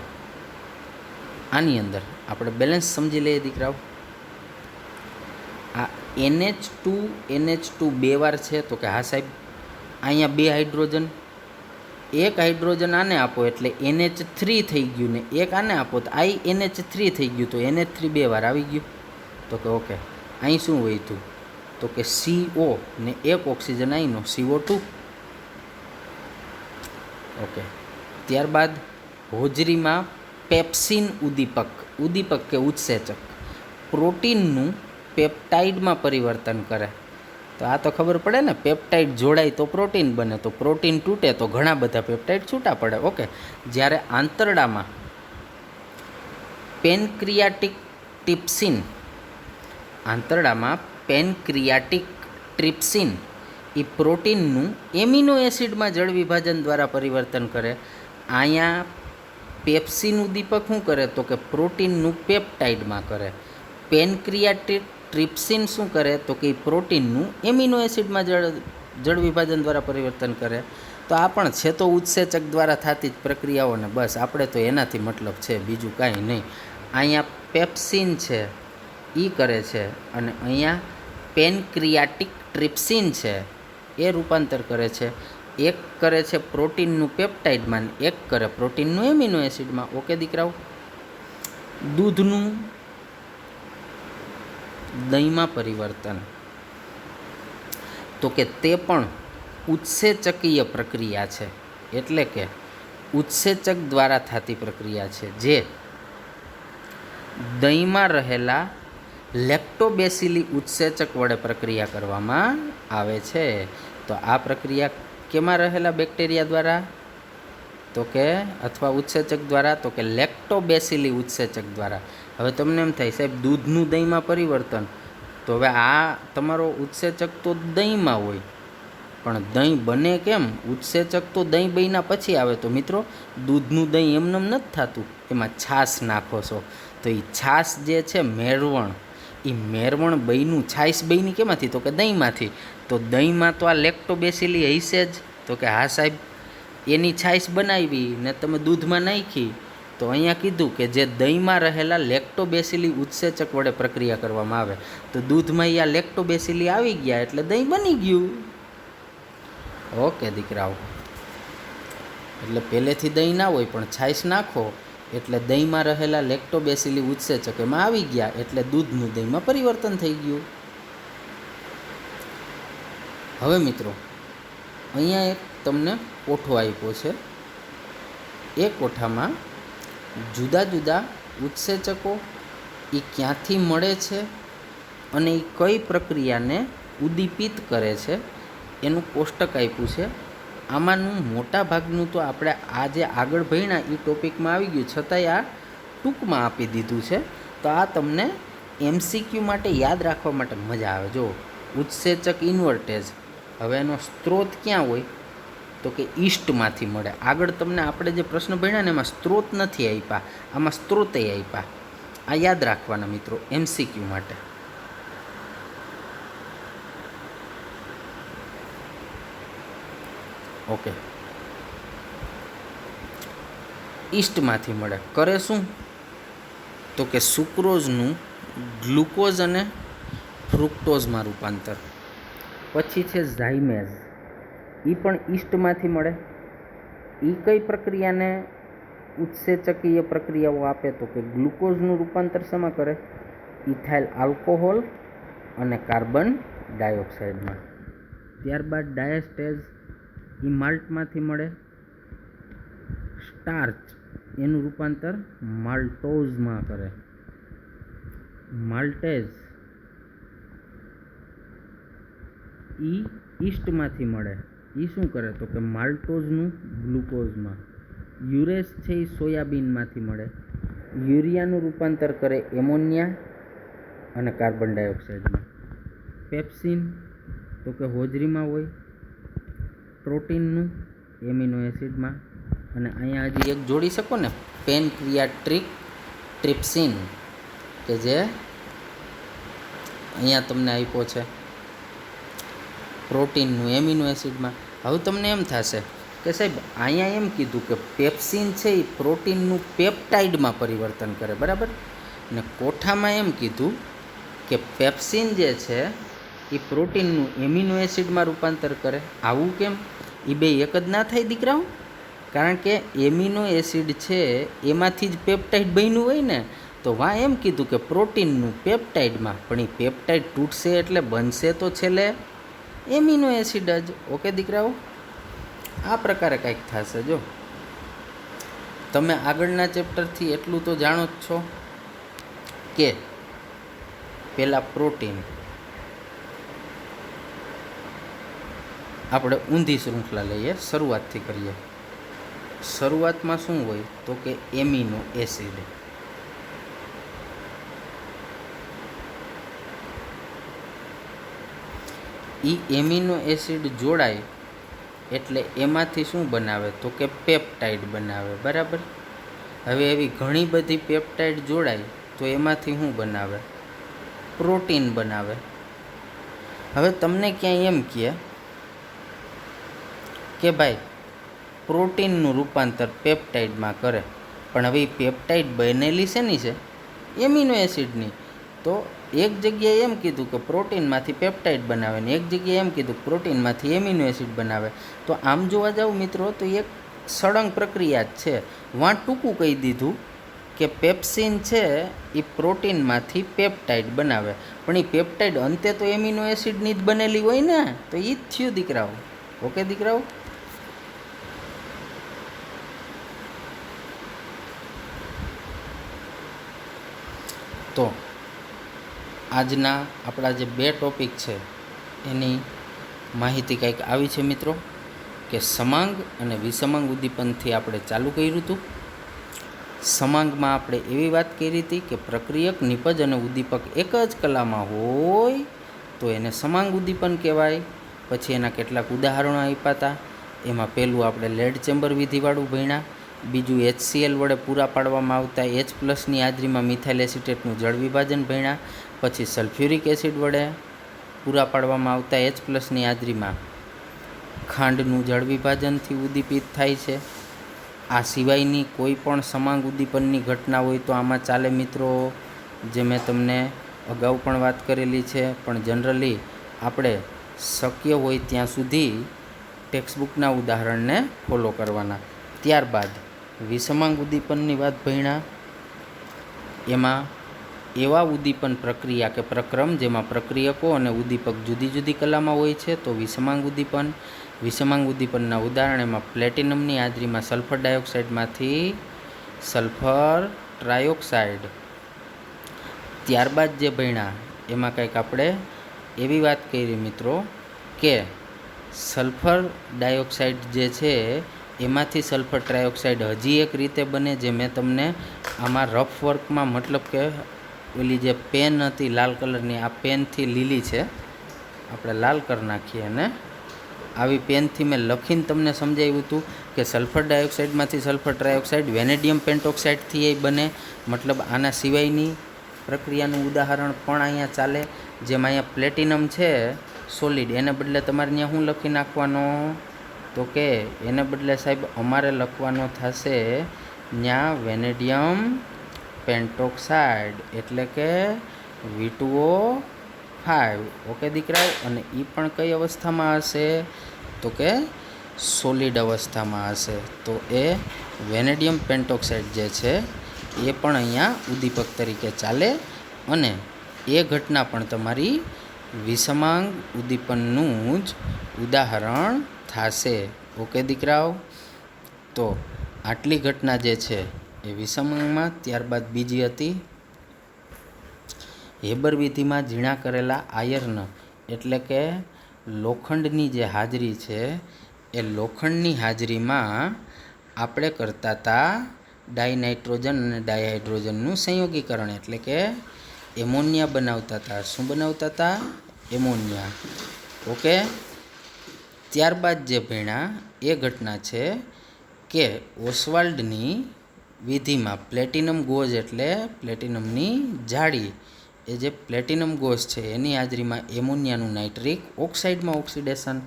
આની અંદર આપણે બેલેન્સ સમજી લઈએ દીકરાઓ. આ NH2 2 વાર છે, તો કે હા સાહેબ. અહીંયા 2 હાઇડ્રોજન, 1 હાઇડ્રોજન આને આપો એટલે NH3 થઈ ગયું, ને 1 આને આપો તો આ NH3 થઈ ગયું, તો NH3 2 વાર આવી ગયું. તો કે ઓકે, અહીં શું હોય તું? તો કે CO ને 1 ઓક્સિજન અહીંનો CO2. ઓકે, ત્યારબાદ હોજરીમાં પેપ્સિન ઉદ્દીપક કે ઉત્સેચક પ્રોટીનનું પેપ્ટાઇડમાં પરિવર્તન કરે. તો આ તો ખબર પડે ને, પેપ્ટાઇડ જોડાય તો પ્રોટીન બને, તો પ્રોટીન તૂટે તો ઘણા બધા પેપ્ટાઇડ છૂટા પડે. ઓકે, જ્યારે આંતરડામાં પેનક્રિયાટિક ટ્રિપ્સિન એ પ્રોટીનનું એમિનો એસિડમાં જળ વિભાજન દ્વારા પરિવર્તન કરે. અહીંયા પેપ્સિન ઉદ્દીપક શું કરે? તો કે પ્રોટીનનું પેપ્ટાઇડમાં કરે. પેનક્રિયાટિક ટ્રિપ્સિન શું કરે? તો કે પ્રોટીનનું એમિનો એસિડમાં જળ વિભાજન દ્વારા પરિવર્તન કરે. તો આ પણ છે તો ઉત્સેચક દ્વારા થતી જ પ્રક્રિયાઓને, બસ આપણે તો એનાથી મતલબ છે, બીજું કાંઈ નહીં. અહીંયા પેપ્સિન છે એ કરે છે, અને અહીંયા પેનક્રિયાટિક ટ્રિપ્સિન છે એ રૂપાંતર કરે છે. એક કરે છે પ્રોટીનનું પેપ્ટાઇડમાં, એક કરે પ્રોટીનનું એમિનો એસિડમાં. ઓકે દીકરાઓ. દૂધનું દહીંમાં પરિવર્તન, તો કે તે પણ ઉત્સેચકીય પ્રક્રિયા છે, એટલે કે ઉત્સેચક દ્વારા થતી પ્રક્રિયા છે, જે દહીંમાં રહેલા લેક્ટોબેસિલી ઉત્સેચક વડે પ્રક્રિયા કરવામાં આવે છે. તો આ પ્રક્રિયા કેમાં રહેલા બેક્ટેરિયા દ્વારા, તો કે અથવા ઉત્સેચક દ્વારા, તો કે લેક્ટોબેસિલી ઉત્સેચક દ્વારા. હવે તમને એમ થાય સાહેબ દૂધનું દહીંમાં પરિવર્તન, તો હવે આ તમારો ઉત્સેચક તો દહીંમાં હોય, પણ દહીં બને કેમ? ઉત્સેચક તો દહીં બન્યા પછી આવે. તો મિત્રો દૂધનું દહીં એમને નથી થતું, એમાં છાશ નાખો છો. તો એ છાશ જે છે મેળવણ, એ મેળવણ બન્યું, છાશ બની કેમાંથી? તો કે દહીંમાંથી. તો દહીંમાં તો આ લેક્ટોબેસિલી હશે જ. તો કે હા સાહેબ, એની છાશ બનાવી ને તમે દૂધમાં નાખી. તો અહીંયા કીધું કે જે દહીંમાં રહેલા લેક્ટોબેસિલી ઉત્સેચક વડે પ્રક્રિયા કરવામાં આવે, તો દૂધમાં આ લેક્ટોબેસિલી આવી ગયા એટલે દહીં બની ગયું. ઓકે દીકરાઓ, એટલે પહેલેથી દહીં ના હોય પણ છાશ નાખો એટલે દહીંમાં રહેલા લેક્ટોબેસિલી ઉત્સેચક એમાં આવી ગયા એટલે દૂધનું દહીંમાં પરિવર્તન થઈ ગયું. હવે મિત્રો અહીંયા એક તમને કોઠો આપ્યો છે. એ કોઠામાં જુદા જુદા ઉત્સેચકો એ ક્યાંથી મળે છે અને એ કઈ પ્રક્રિયાને ઉદ્દીપિત કરે છે એનું કોષ્ટક આપ્યું છે. આમાંનું મોટા ભાગનું તો આપણે આ જે આગળ ભણ્યા એ ટોપિકમાં આવી ગયું, છતાંય આ ટૂંકમાં આપી દીધું છે. તો આ તમને MCQ માટે યાદ રાખવા માટે મજા આવે. જો ઉત્સેચક ઇન્વર્ટેજ, હવે એનો સ્ત્રોત ક્યાં હોય? તો કે ઈસ્ટમાંથી મળે. આગળ તમને આપણે જે પ્રશ્ન ભણ્યા ને એમાં સ્ત્રોત નથી આપ્યા, આમાં સ્ત્રોતે આપ્યા. આ યાદ રાખવાના મિત્રો MCQ માટે. ઓકે, ઈસ્ટમાંથી મળે. કરે શું? તો કે સુક્રોઝનું ગ્લુકોઝ અને ફ્રુક્ટોઝમાં રૂપાંતર. પછી છે ઝાઇમેઝ, એ પણ ઈસ્ટમાંથી મળે. એ કઈ પ્રક્રિયાને ઉત્સેચકીય પ્રક્રિયાઓ આપે? તો કે ગ્લુકોઝનું રૂપાંતર શેમાં કરે? ઇથાઇલ આલ્કોહોલ અને કાર્બન ડાયોક્સાઇડમાં. ત્યારબાદ ડાયસ્ટેઝ, એ માલ્ટમાંથી મળે. સ્ટાર્ચ, એનું રૂપાંતર માલ્ટોઝમાં કરે. માલ્ટેઝ, એ ઈસ્ટમાંથી મળે. એ શું કરે? તો કે માલ્ટોઝનું ગ્લુકોઝમાં. યુરેસ છે એ સોયાબીનમાંથી મળે. યુરિયાનું રૂપાંતર કરે એમોનિયા અને કાર્બન ડાયોક્સાઇડમાં. પેપ્સિન તો કે હોજરીમાં હોય. પ્રોટીનનું એમિનો એસિડમાં. અને અહીંયા હજી એક જોડી શકો ને, પેનક્રિયાટ્રિક ટ્રિપ્સિન, કે જે અહીંયા તમને આપ્યો છે પ્રોટીનનું એમિનો એસિડમાં. હવે તમને એમ થશે કે સાહેબ અહીંયા એમ કીધું કે પેપ્સિન છે એ પ્રોટીનનું પેપ્ટાઇડમાં પરિવર્તન કરે, બરાબર? ને કોઠામાં એમ કીધું કે પેપ્સિન જે છે એ પ્રોટીનનું એમિનો એસિડમાં રૂપાંતર કરે. આવું કેમ? એ બે એક જ ના થાય દીકરાઓ, કારણ કે એમિનો એસિડ છે એમાંથી જ પેપ્ટાઇડ બન્યું હોય ને. તો વાં એમ કીધું કે પ્રોટીનનું પેપ્ટાઇડમાં, પણ એ પેપ્ટાઇડ તૂટશે એટલે બનશે તો છેલ્લે એમિનો એસિડ જ. ઓકે દીકરાઓ, આ પ્રકારે કંઈક થશે. જો તમે આગળના ચેપ્ટરથી એટલું તો જાણો જ છો કે પહેલાં પ્રોટીન આપણે ઊંધી શૃંખલા લઈએ, શરૂઆતથી કરીએ. શરૂઆતમાં શું હોય? તો કે એમિનો એસિડ. એ એમિનો એસિડ જોડાય એટલે એમાંથી શું બનાવે? તો કે પેપ્ટાઇડ બનાવે, બરાબર? હવે એવી ઘણી બધી પેપ્ટાઇડ જોડાય તો એમાંથી શું બનાવે? પ્રોટીન બનાવે. હવે તમને ક્યાંય એમ કહે કે ભાઈ પ્રોટીનનું રૂપાંતર પેપ્ટાઇડમાં કરે, પણ હવે એ પેપ્ટાઇડ બનેલી શેની છે? એમિનો એસિડની. તો એક જગ્યાએ એમ કીધું કે પ્રોટીનમાંથી પેપ્ટાઇડ બનાવે ને એક જગ્યાએ એમ કીધું પ્રોટીનમાંથી એમિનો એસિડ બનાવે. તો આમ જોવા જાવ મિત્રો તો એક સળંગ પ્રક્રિયા જ છે. વાં ટૂંકું કહી દીધું કે પેપ્સિન છે એ પ્રોટીનમાંથી પેપ્ટાઇડ બનાવે, પણ એ પેપ્ટાઇડ અંતે તો એમિનો એસિડની જ બનેલી હોય ને. તો એ જ થયું દીકરાઓ. ઓકે દીકરાઓ, તો આજના આપણા જે બે ટોપિક છે એની માહિતી કંઈક આવી છે મિત્રો. કે સમાંગ અને વિસમાંગ ઉદ્દીપનથી આપણે ચાલુ કર્યું હતું. સમાંગમાં આપણે એવી વાત કરી હતી કે પ્રક્રિયક, નિપજ અને ઉદ્દીપક એક જ કલામાં હોય તો એને સમાંગ ઉદ્દીપન કહેવાય. પછી એના કેટલાક ઉદાહરણો આપ્યા હતા. એમાં પહેલું આપણે લેડ ચેમ્બર વિધિવાળું ભણ્યા. બીજું HCl વડે પૂરા પાડવામાં આવતા H+ની હાજરીમાં મિથાઇલ એસિટેટનું જળ વિભાજન ભણ્યા. પછી સલ્ફ્યુરિક એસિડ વડે પૂરા પાડવામાં આવતા H+ની હાજરીમાં ખાંડનું જળ વિભાજનથી ઉદ્દીપિત થાય છે. આ સિવાયની કોઈ પણ સમાંગ ઉદ્દીપનની ઘટના હોય તો આમાં ચાલે મિત્રો, જે મેં તમને અગાઉ પણ વાત કરેલી છે. પણ જનરલી આપણે શક્ય હોય ત્યાં સુધી ટેક્સ્ટબુકના ઉદાહરણને ફોલો કરવાના. ત્યારબાદ વિસમાંગ ઉદ્દીપનની વાત ભણ્યા. એમાં એવા ઉદ્દીપન પ્રક્રિયા કે પ્રક્રમ જેમાં પ્રક્રિયકો અને ઉદ્દીપક જુદી જુદી કલામાં હોય છે તો વિસમાંગ ઉદ્દીપન. વિસમાંગ ઉદ્દીપનના ઉદાહરણ એમાં પ્લેટિનમની હાજરીમાં સલ્ફર ડાયોક્સાઇડમાંથી સલ્ફર ટ્રાયોક્સાઇડ. ત્યારબાદ જે ભણ્યા એમાં કંઈક આપણે એવી વાત કરી મિત્રો કે સલ્ફર ડાયોક્સાઇડ જે છે એમાંથી સલ્ફર ટ્રાયોક્સાઇડ હજી એક રીતે બને, જે મેં તમને આમાં રફ વર્કમાં, મતલબ કે ઓલી જે પેન હતી લાલ કલરની, આ પેનથી લીલી છે, આપણે લાલ કરી નાખીએ અને આવી પેનથી મેં લખીને તમને સમજાવ્યું હતું કે સલ્ફર ડાયોક્સાઇડમાંથી સલ્ફર ટ્રાયોક્સાઇડ વેનેડિયમ પેન્ટોક્સાઇડથી એ બને. મતલબ આના સિવાયની પ્રક્રિયાનું ઉદાહરણ પણ અહીંયા ચાલે. જેમાં અહીંયા પ્લેટિનમ છે સોલિડ, એને બદલે તમારે ત્યાં શું લખી નાખવાનો, તો કે એને બદલે સાહેબ અમારે લખવાનો થશે ત્યાં વેનેડિયમ પેન્ટોક્સાઇડ, એટલે કે V2O5. ઓકે દીકરાઓ, અને એ પણ કઈ અવસ્થામાં હશે, તો કે સોલિડ અવસ્થામાં હશે. તો એ વેનેડિયમ પેન્ટોક્સાઇડ જે છે એ પણ અહીંયા ઉદ્દીપક તરીકે ચાલે અને એ ઘટના પણ તમારી વિસમાંગ ઉદ્દીપનનું જ ઉદાહરણ થશે. ઓકે દીકરાઓ, તો આટલી ઘટના જે છે એ વિસમાંગમાં. ત્યારબાદ બીજી હતી હેબર વિધિમાં ઝીણા કરેલા આયર્ન એટલે કે લોખંડની જે હાજરી છે એ લોખંડની હાજરીમાં આપણે કરતા હતા ડાયનાઇટ્રોજન અને ડાયહાઇડ્રોજનનું સંયોગીકરણ, એટલે કે એમોનિયા બનાવતા હતા. શું બનાવતા હતા? એમોનિયા. ઓકે, ત્યારબાદ જે ભણ્યા એ ઘટના છે કે ઓસ્વાલ્ડની વિધિમાં પ્લેટિનમ ગોઝ એટલે પ્લેટિનમની જાળી, એ જે પ્લેટિનમ ગોઝ છે એની હાજરીમાં એમોનિયાનું નાઇટ્રિક ઓક્સાઇડમાં ઓક્સિડેશન.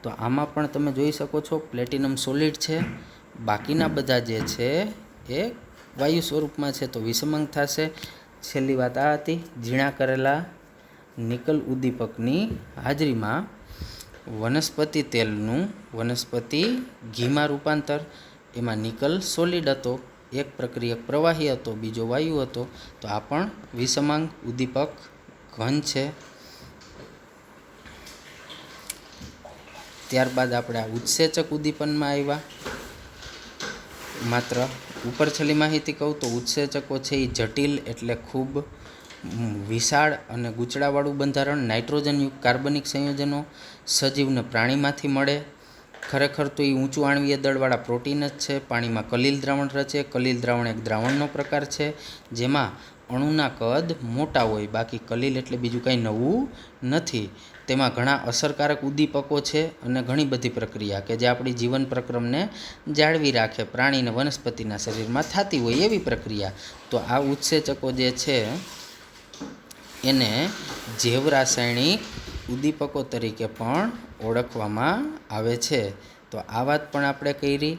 તો આમાં પણ તમે જોઈ શકો છો પ્લેટિનમ સોલિડ છે, બાકીના બધા જે છે એ વાયુ સ્વરૂપમાં છે, તો વિસમાંગ થશે. છેલ્લી વાત આ હતી ઝીણા કરેલા નિકલ ઉદ્દીપકની હાજરીમાં વનસ્પતિ તેલનું વનસ્પતિ ઘીમાં રૂપાંતર. એમાં નિકલ સોલિડ હતો, એક પ્રક્રિયક પ્રવાહી હતો, બીજો વાયુ હતો, તો આ પણ વિસમાંગ ઉદ્દીપક ઘન છે. ત્યારબાદ આપણે આ ઉત્સેચક ઉદ્દીપનમાં આવ્યા. માત્ર ઉપર છેલ્લી માહિતી કહું તો ઉત્સેચકો છે એ જટિલ એટલે ખૂબ વિશાળ અને ગૂંચળાવાળું બંધારણ, નાઇટ્રોજનયુક્ત કાર્બનિક સંયોજનો સજીવને પ્રાણીમાંથી મળે. ખરેખર તો એ ઊંચું આણ્વીય દળવાળા પ્રોટીન જ છે. પાણીમાં કલીલ દ્રાવણ રચે. કલીલ દ્રાવણ એક દ્રાવણનો પ્રકાર છે જેમાં અણુના કદ મોટા હોય, બાકી કલીલ એટલે બીજું કંઈ નવું નથી. તેમાં ઘણા અસરકારક ઉદ્દીપકો છે અને ઘણી બધી પ્રક્રિયા કે જે આપણી જીવન પ્રક્રમને જાળવી રાખે, પ્રાણી અને વનસ્પતિના શરીરમાં થતી હોય એવી પ્રક્રિયા. તો આ ઉત્સેચકો જે છે એને જૈવ રાસાયણિક ઉદ્દીપકો તરીકે પણ ઓળખવામાં આવે છે. તો આ વાત પણ આપણે કરી.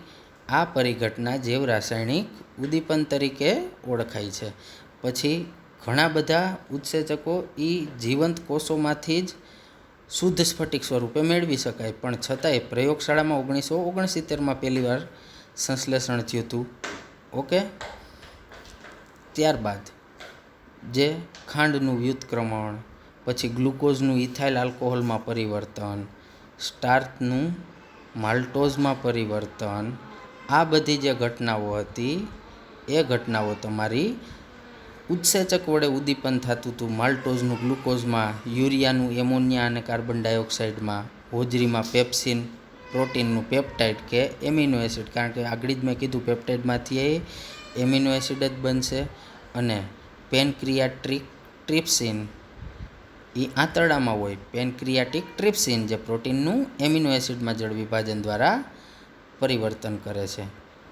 આ પરિઘટના જૈવ રાસાયણિક ઉદ્દીપન તરીકે ઓળખાય છે. પછી ઘણા બધા ઉત્સેચકો એ જીવંત કોષોમાંથી જ શુદ્ધ સ્ફટિક સ્વરૂપે મેળવી શકાય, પણ છતાંય પ્રયોગશાળામાં 1969માં પહેલીવાર સંશ્લેષણ થયું હતું. ઓકે, ત્યારબાદ જે ખાંડનું વ્યુત્ક્રમણ, પછી ગ્લુકોઝનું ઇથાઇલ આલ્કોહોલમાં પરિવર્તન, સ્ટાર્ચનું માલ્ટોઝમાં પરિવર્તન, આ બધી જે ઘટનાઓ હતી એ ઘટનાઓ તમારી ઉત્સેચક વડે ઉદ્દીપન થતું હતું. માલ્ટોઝનું ગ્લુકોઝમાં, યુરિયાનું એમોનિયા અને કાર્બન ડાયોક્સાઇડમાં, હોજરીમાં પેપ્સિન, પ્રોટીનનું પેપ્ટાઇડ કે એમિનો એસિડ, કારણ કે આગળ જ મેં કીધું પેપ્ટાઇડમાંથી એમિનો એસિડ જ બનશે. અને પેનક્રિયાટિક ટ્રિપ્સિન એ આંતરડામાં હોય. પેનક્રિયાટિક ટ્રિપ્સિન જે પ્રોટીનનું એમિનો એસિડમાં જળ વિભાજન દ્વારા પરિવર્તન કરે છે.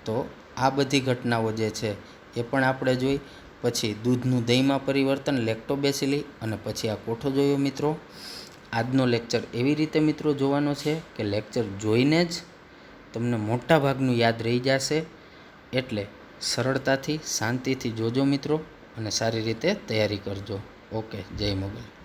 તો આ બધી ઘટનાઓ જે છે એ પણ આપણે જોઈ. પછી દૂધનું દહીંમાં પરિવર્તન લેક્ટોબેસિલી, અને પછી આ કોઠો જોયો મિત્રો. આજનો લેક્ચર એવી રીતે મિત્રો જોવાનો છે કે લેક્ચર જોઈને જ તમને મોટા ભાગનું યાદ રહી જશે. એટલે સરળતાથી શાંતિથી જોજો મિત્રો, અને સારી રીતે તૈયારી કરજો. ઓકે, જય મોગલ.